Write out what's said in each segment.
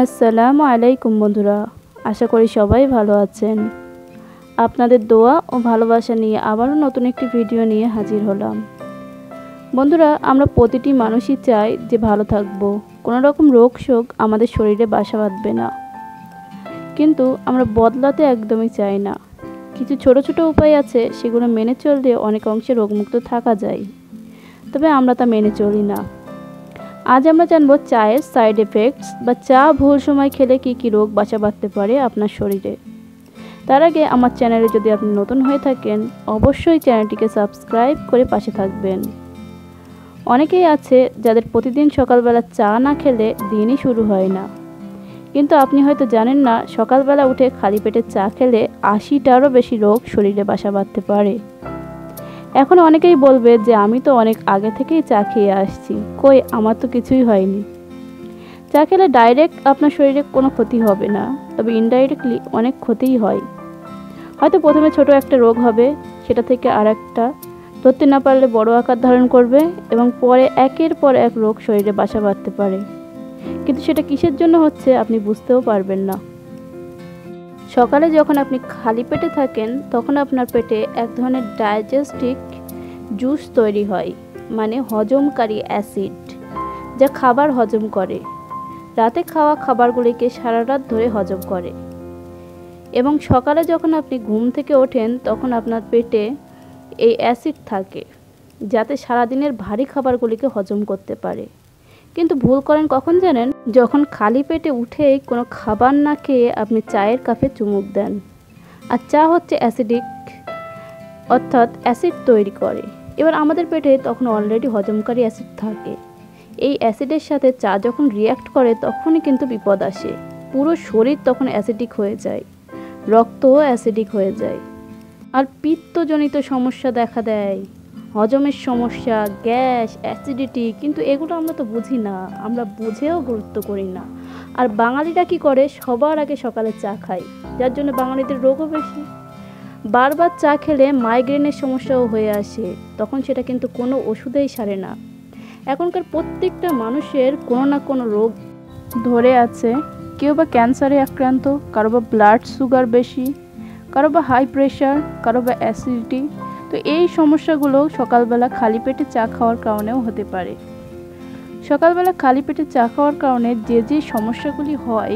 আসসালামু আলাইকুম বন্ধুরা, আশা করি সবাই ভালো আছেন। আপনাদের দোয়া ও ভালোবাসা নিয়ে আবারও নতুন একটি ভিডিও নিয়ে হাজির হলাম। বন্ধুরা, আমরা প্রতিটি মানুষই চাই যে ভালো থাকব, কোনো রকম রোগ শোক আমাদের শরীরে বাসা বাঁধবে না। কিন্তু আমরা বদলাতে একদমই চাই না। কিছু ছোট ছোট উপায় আছে, সেগুলো মেনে চললে অনেক অংশে রোগমুক্ত থাকা যায়, তবে আমরা তা মেনে চলি না। আজ আমরা জানবো চায়ের সাইড এফেক্টস বা চা ভুল সময় খেলে কি কি রোগ বাসা বাঁধতে পারে আপনার শরীরে। তার আগে আমার চ্যানেলে যদি আপনি নতুন হয়ে থাকেন, অবশ্যই চ্যানেলটিকে সাবস্ক্রাইব করে পাশে থাকবেন। অনেকেই আছে যাদের প্রতিদিন সকালবেলা চা না খেলে দিনই শুরু হয় না। কিন্তু আপনি হয়তো জানেন না, সকালবেলা উঠে খালি পেটে চা খেলে ৮০টারও বেশি রোগ শরীরে বাসা বাঁধতে পারে। এখন অনেকেই বলবে যে আমি তো অনেক আগে থেকেই চা খেয়ে আসছি, কই আমার তো কিছুই হয়নি। চা খেলে ডাইরেক্ট আপনার শরীরে কোনো ক্ষতি হবে না, তবে ইনডাইরেক্টলি অনেক ক্ষতিই হয়। হয়তো প্রথমে ছোট একটা রোগ হবে, সেটা থেকে আর একটা ধরতে না পারলে বড় আকার ধারণ করবে এবং পরে একের পর এক রোগ শরীরে বাসা বাঁধতে পারে। কিন্তু সেটা কিসের জন্য হচ্ছে আপনি বুঝতেও পারবেন না। সকালে যখন আপনি খালি পেটে থাকেন, তখন আপনার পেটে এক ধরনের ডাইজেস্টিক জুস তৈরি হয়, মানে হজমকারী অ্যাসিড, যা খাবার হজম করে। রাতে খাওয়া খাবারগুলিকে সারা রাত ধরে হজম করে এবং সকালে যখন আপনি ঘুম থেকে ওঠেন, তখন আপনার পেটে এই অ্যাসিড থাকে, যাতে সারাদিনের ভারী খাবারগুলিকে হজম করতে পারে। কিন্তু ভুল করেন কখন জানেন? যখন খালি পেটে উঠেই কোনো খাবার না খেয়ে আপনি চায়ের কাপে চুমুক দেন। আর চা হচ্ছে অ্যাসিডিক, অর্থাৎ অ্যাসিড তৈরি করে। এবার আমাদের পেটে তখন অলরেডি হজমকারী অ্যাসিড থাকে। এই অ্যাসিডের সাথে চা যখন রিয়্যাক্ট করে, তখনই কিন্তু বিপদ আসে। পুরো শরীর তখন অ্যাসিডিক হয়ে যায়, রক্তও অ্যাসিডিক হয়ে যায়, আর পিত্তজনিত সমস্যা দেখা দেয়, হজমের সমস্যা, গ্যাস, অ্যাসিডিটি। কিন্তু এগুলো আমরা তো বুঝি না, আমরা বুঝেও গুরুত্ব করি না। আর বাঙালিরা কি করে, সবার আগে সকালে চা খায়, যার জন্য বাঙালিদের রোগও বেশি। বারবার চা খেলে মাইগ্রেনের সমস্যাও হয়ে আসে, তখন সেটা কিন্তু কোনো ওষুধেই সারে না। এখনকার প্রত্যেকটা মানুষের কোনো না কোনো রোগ ধরে আছে। কেউ বা ক্যান্সারে আক্রান্ত, কারো বা ব্লাড সুগার বেশি, কারো বা হাই প্রেশার, কারো বা অ্যাসিডিটি। তো এই সমস্যাগুলো সকালবেলা খালি পেটে চা খাওয়ার কারণেও হতে পারে। সকালবেলা খালি পেটে চা খাওয়ার কারণে যে যে সমস্যাগুলি হয়,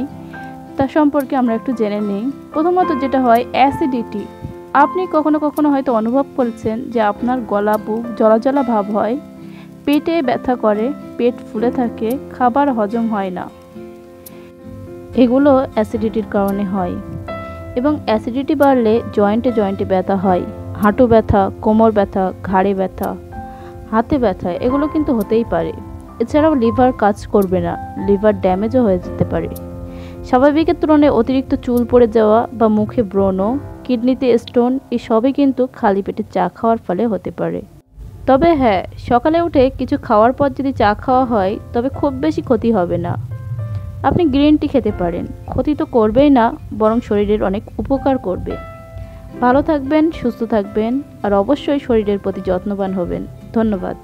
তা সম্পর্কে আমরা একটু জেনে নিই। প্রথমত যেটা হয়, অ্যাসিডিটি। আপনি কখনো কখনো হয়তো অনুভব করেছেন যে আপনার গলা, বুক জ্বলা জ্বলা ভাব হয়, পেটে ব্যথা করে, পেট ফুলে থাকে, খাবার হজম হয় না। এগুলো অ্যাসিডিটির কারণে হয়। এবং অ্যাসিডিটি বাড়লে জয়েন্টে জয়েন্টে ব্যথা হয়, হাঁটু ব্যথা, কোমর ব্যথা, ঘাড়ে ব্যথা, হাতে ব্যথা, এগুলো কিন্তু হতেই পারে। এছাড়াও লিভার কাজ করবে না, লিভার ড্যামেজও হয়ে যেতে পারে। স্বাভাবিকের তুলনায় অতিরিক্ত চুল পড়ে যাওয়া বা মুখে ব্রণ, কিডনিতে স্টোন, এই সবই কিন্তু খালি পেটে চা খাওয়ার ফলে হতে পারে। তবে হ্যাঁ, সকালে উঠে কিছু খাওয়ার পর যদি চা খাওয়া হয়, তবে খুব বেশি ক্ষতি হবে না। আপনি গ্রিন টি খেতে পারেন, ক্ষতি তো করবেই না, বরং শরীরের অনেক উপকার করবে। ভালো থাকবেন, সুস্থ থাকবেন, আর অবশ্যই শরীরের প্রতি যত্নবান হবেন। ধন্যবাদ।